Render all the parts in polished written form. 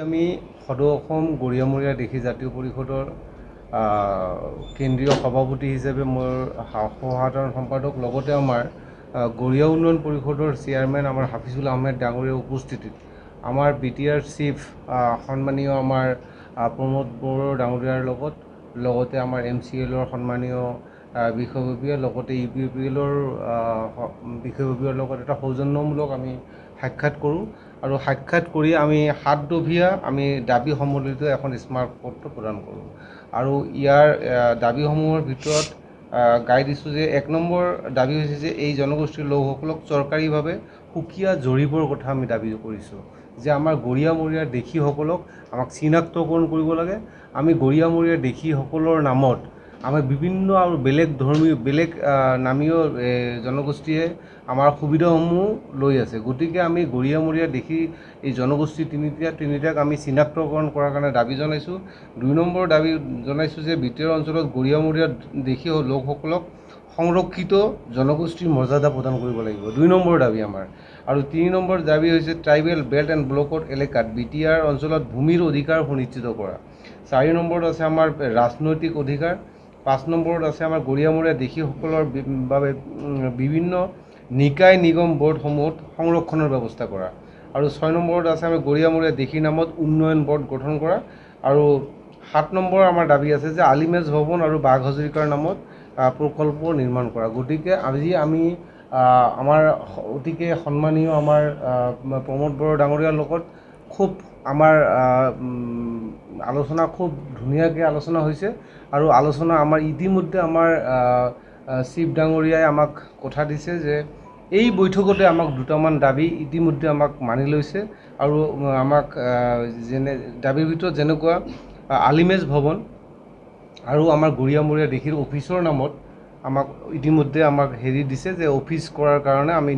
আমি সদৌ অসম গৰিয়ামৰীয়া দেশী জাতীয় পৰিষদৰ কেন্দ্ৰীয় সভাপতি হিচাপে মোৰ সহসাধাৰণ সম্পাদক লগতে আমাৰ গৰিয়া উন্নয়ন পৰিষদৰ চেয়াৰমেন আমাৰ হাফিজুল আহমেদ ডাঙৰীয়াৰ উপস্থিতিত আমাৰ BTR চিফ সন্মানীয় আমাৰ প্ৰমোদ বড়ো ডাঙৰীয়াৰ লগতে আমাৰ MCLৰ সন্মানীয় বিষয়ববীয়া লগতে UPPLৰ বিষয়ববীয়াৰ লগত এটা সৌজন্যমূলক আমি সাক্ষাৎ কৰোঁ আৰু সাক্ষাৎ কৰি আমি 7 দফীয়া আমি দাবী সম্বলিত এখন স্মাৰকপত্ৰ প্ৰদান কৰোঁ আৰু ইয়াৰ দাবীসমূহৰ ভিতৰত গাই দিছোঁ যে 1 নম্বৰ দাবী হৈছে যে এই জনগোষ্ঠীৰ লোকসকলক চৰকাৰীভাৱে সুকীয়া জৰীপৰ কথা আমি দাবী কৰিছোঁ যে আমাৰ গৰিয়ামৰীয়া দেশীসকলক আমাক চিনাক্তকৰণ কৰিব লাগে। আমি গৰিয়ামৰীয়া দেশীসকলৰ নামত আমাৰ বিভিন্ন আৰু বেলেগ নামীয় জনগোষ্ঠীয়ে আমাৰ সুবিধাসমূহ লৈ আছে, গতিকে আমি গৰিয়ামৰীয়া দেশী এই জনগোষ্ঠী তিনিটাক আমি চিনাক্তকৰণ কৰাৰ কাৰণে দাবী জনাইছোঁ। 2 নম্বৰ দাবী জনাইছোঁ যে ভিতৰুৱা অঞ্চলত গৰিয়ামৰীয়া দেশী লোকসকলক সংৰক্ষিত জনগোষ্ঠীৰ মৰ্যাদা প্ৰদান কৰিব লাগিব, 2 নম্বৰ দাবী আমাৰ। আৰু 3 নম্বৰ দাবী হৈছে ট্ৰাইবেল বেল্ট এণ্ড ব্লকত এলেকাত BTR অঞ্চলত ভূমিৰ অধিকাৰ সুনিশ্চিত কৰা। 4 নম্বৰত আছে আমাৰ ৰাজনৈতিক অধিকাৰ। 5 নম্বৰত আছে আমাৰ গৰিয়ামৰীয়া দেশীসকলৰ বাবে বিভিন্ন নিকায় নিগম বোৰ্ডসমূহত সংৰক্ষণৰ ব্যৱস্থা কৰা। আৰু 6 নম্বৰত আছে আমাৰ গৰিয়ামৰীয়া দেশী নামত উন্নয়ন বোৰ্ড গঠন কৰা। আৰু 7 নম্বৰ আমাৰ দাবী আছে যে আলিমেজ ভৱন আৰু বাঘ হাজৰিকাৰ নামত প্ৰকল্প নিৰ্মাণ কৰা। গতিকে আজি আমি আমাৰ অতিকে সন্মানীয় আমাৰ প্ৰমোদ বড়ো ডাঙৰীয়াৰ লগত খুব আমাৰ আলোচনা খুব ধুনীয়াকৈ আলোচনা হৈছে আৰু আলোচনা আমাৰ ইতিমধ্যে আমাৰ চিফ ডাঙৰীয়াই আমাক কথা দিছে যে এই বৈঠকতে আমাক 2টামান দাবী ইতিমধ্যে আমাক মানি লৈছে আৰু আমাক দাবীৰ ভিতৰত যেনেকুৱা আলিমেজ ভৱন আৰু আমাৰ গৰিয়ামৰীয়া দেশীৰ অফিচৰ নামত আমাক ইতিমধ্যে আমাক দিছে যে অফিচ কৰাৰ কাৰণে আমি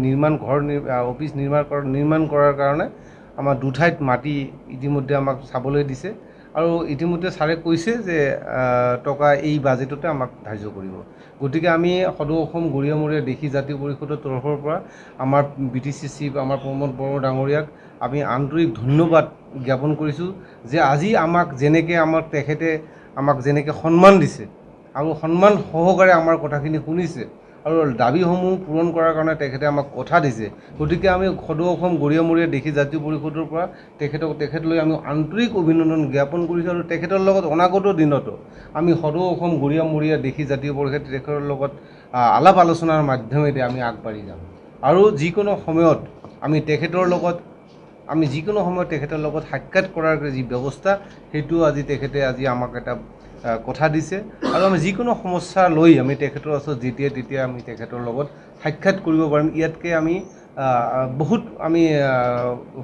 অফিচ নিৰ্মাণ কৰাৰ কাৰণে আমাৰ 2 ঠাইত মাটি ইতিমধ্যে আমাক চাবলৈ দিছে আৰু ইতিমধ্যে ছাৰে কৈছে যে টকা এই বাজেটতে আমাক ধাৰ্য কৰিব। গতিকে আমি সদৌ অসম গৰিয়ামৰীয়া দেশী জাতীয় পৰিষদৰ তৰফৰ পৰা আমাৰ BTC চিফ আমাৰ প্ৰমোদ বড়ো ডাঙৰীয়াক আমি আন্তৰিক ধন্যবাদ জ্ঞাপন কৰিছোঁ যে আজি তেখেতে আমাক যেনেকৈ সন্মান দিছে আৰু সন্মান সহকাৰে আমাৰ কথাখিনি শুনিছে আৰু দাবীসমূহ পূৰণ কৰাৰ কাৰণে তেখেতে আমাক কথা দিছে। গতিকে আমি সদৌ অসম গৰিয়ামৰীয়া দেশী জাতীয় পৰিষদৰ পৰা তেখেতলৈ আমি আন্তৰিক অভিনন্দন জ্ঞাপন কৰিছোঁ আৰু তেখেতৰ লগত অনাগত দিনতো আমি সদৌ অসম গৰিয়ামৰীয়া দেশী জাতীয় পৰিষদ তেখেতৰ লগত আলাপ আলোচনাৰ মাধ্যমেৰে আমি আগবাঢ়ি যাম আৰু যিকোনো সময়ত তেখেতৰ লগত সাক্ষাৎ কৰাৰ যি ব্যৱস্থা সেইটো তেখেতে আমাক এটা কথা দিছে আৰু আমি যিকোনো সমস্যা লৈ আমি তেখেতৰ ওচৰত তেতিয়া আমি তেখেতৰ লগত সাক্ষাৎ কৰিব পাৰিম। ইয়াতকৈ আমি বহুত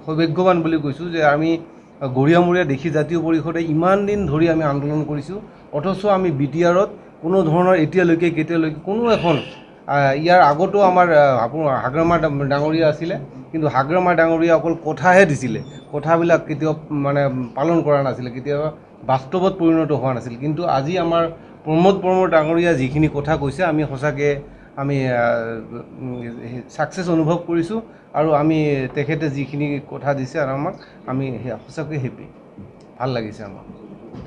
সৌভাগ্যৱান বুলি কৈছোঁ যে আমি গৰিয়ামৰীয়া দেশী জাতীয় পৰিষদে ইমান দিন ধৰি আমি আন্দোলন কৰিছোঁ, অথচ আমি BTRত কোনো ধৰণৰ কেতিয়ালৈকে কোনো এখন ইয়াৰ আগতো আমাৰ হাগ্ৰামা ডাঙৰীয়া আছিলে, কিন্তু হাগ্ৰামা ডাঙৰীয়া অকল কথাহে দিছিলে, কথাবিলাক কেতিয়াও পালন কৰা নাছিলে, কেতিয়াবা বাস্তৱত পৰিণত হোৱা নাছিল। কিন্তু আজি আমাৰ প্ৰমোদ বড়ো ডাঙৰীয়া যিখিনি কথা কৈছে আমি সঁচাকৈ ছাকচেছ অনুভৱ কৰিছোঁ আৰু তেখেতে যিখিনি কথা দিছে আৰু আমাক আমি সঁচাকৈ হেপী, ভাল লাগিছে আমাক।